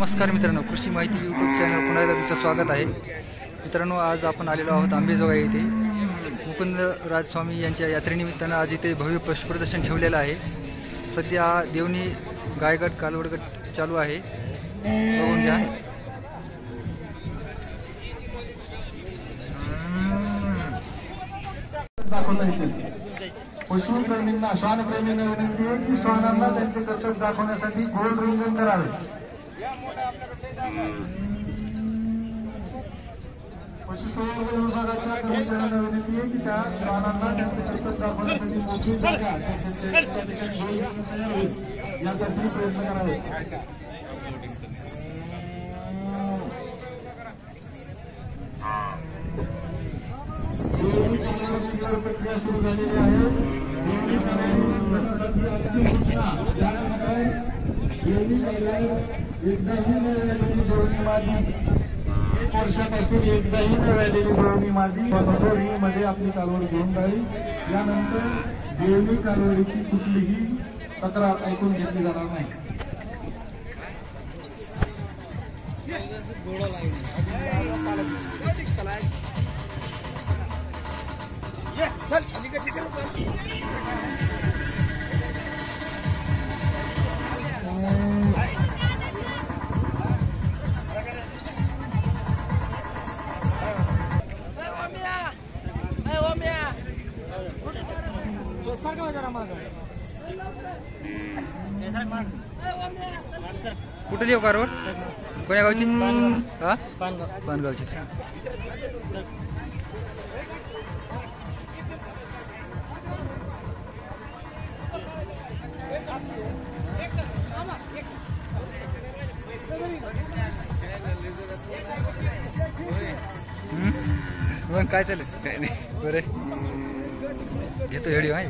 नमस्कार मित्रांनो, कृषी माहिती यूट्यूब चॅनल पुन्हा एकदा तुमचं स्वागत आहे। मित्रांनो, आज आपण आलेलो आहोत अंबेजोगाई येथे मुकुंदराज स्वामी यांच्या यात्रेनिमित्तानं आज इथे भव्य पशुप्रदर्शन ठेवलेलं आहे। सध्या देवणी गायगट कालवडगट चालू आहे, बघून घ्या। पशुप्रेमींना श्वानप्रेमींना विनंती आहे की श्वानांना त्यांचे कर्तव्य दाखवण्यासाठी गोल रिंगण करावे। पशुसंवर्धन विभागाच्या कर्मचाऱ्यांना विनंती आहे की त्या श्वानांना त्यांचे कर्तव्य दाखवण्यासाठी मोठी जागा यासाठी प्रयत्न करावे। प्रक्रिया सुरू झालेली आहे। देवणी कालवडीसाठी अंतिम सूचना त्यानंतर देवणी कालवड एकदाही न वेळेली जोडणी मादी 1 वर्षापासून एकदाही न वेळेली जोडणी मादी मध्ये आपली कालवड घेऊन जाईल। यानंतर देवणी कालवडीची कुठलीही तक्रार ऐकून घेतली जाणार नाही। कुठे देऊ कारवड? कोण्या गावची? हा, पानगावची। मग काय चालेल? काय नाही, बरं घेतो व्हिडिओ आहे।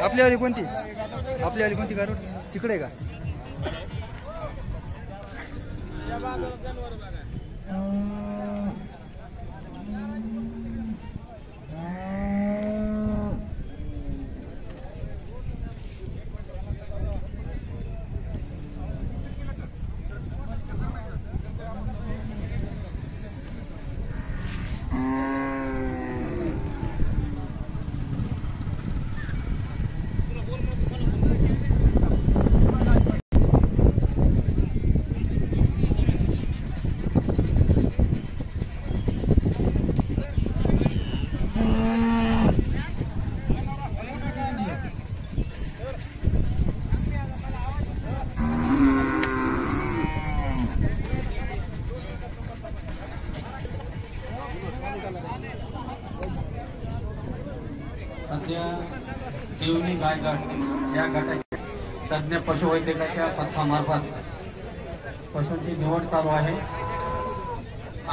आपल्यावाली कोणती? आपल्यावाली कोणती कारवड? तिकडे का? सध्या देवणी गायगट या गटाच्या तज्ञ पशुवैद्यकाच्या पथकामार्फत पशूंची निवड चालू आहे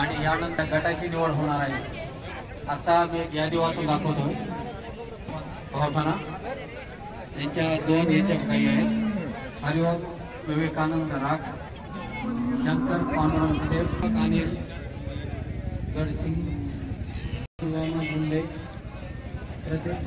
आणि यानंतर गटाची निवड होणार आहे। आता मी एक यादी वाचून दाखवतोय। भावठाणा यांच्या 2 याच्या काही आहेत। हरिओम विवेकानंद राख, शंकर पांडुरंग सेठ, अनिल गडसिंग, जुल्ले, प्रत्येक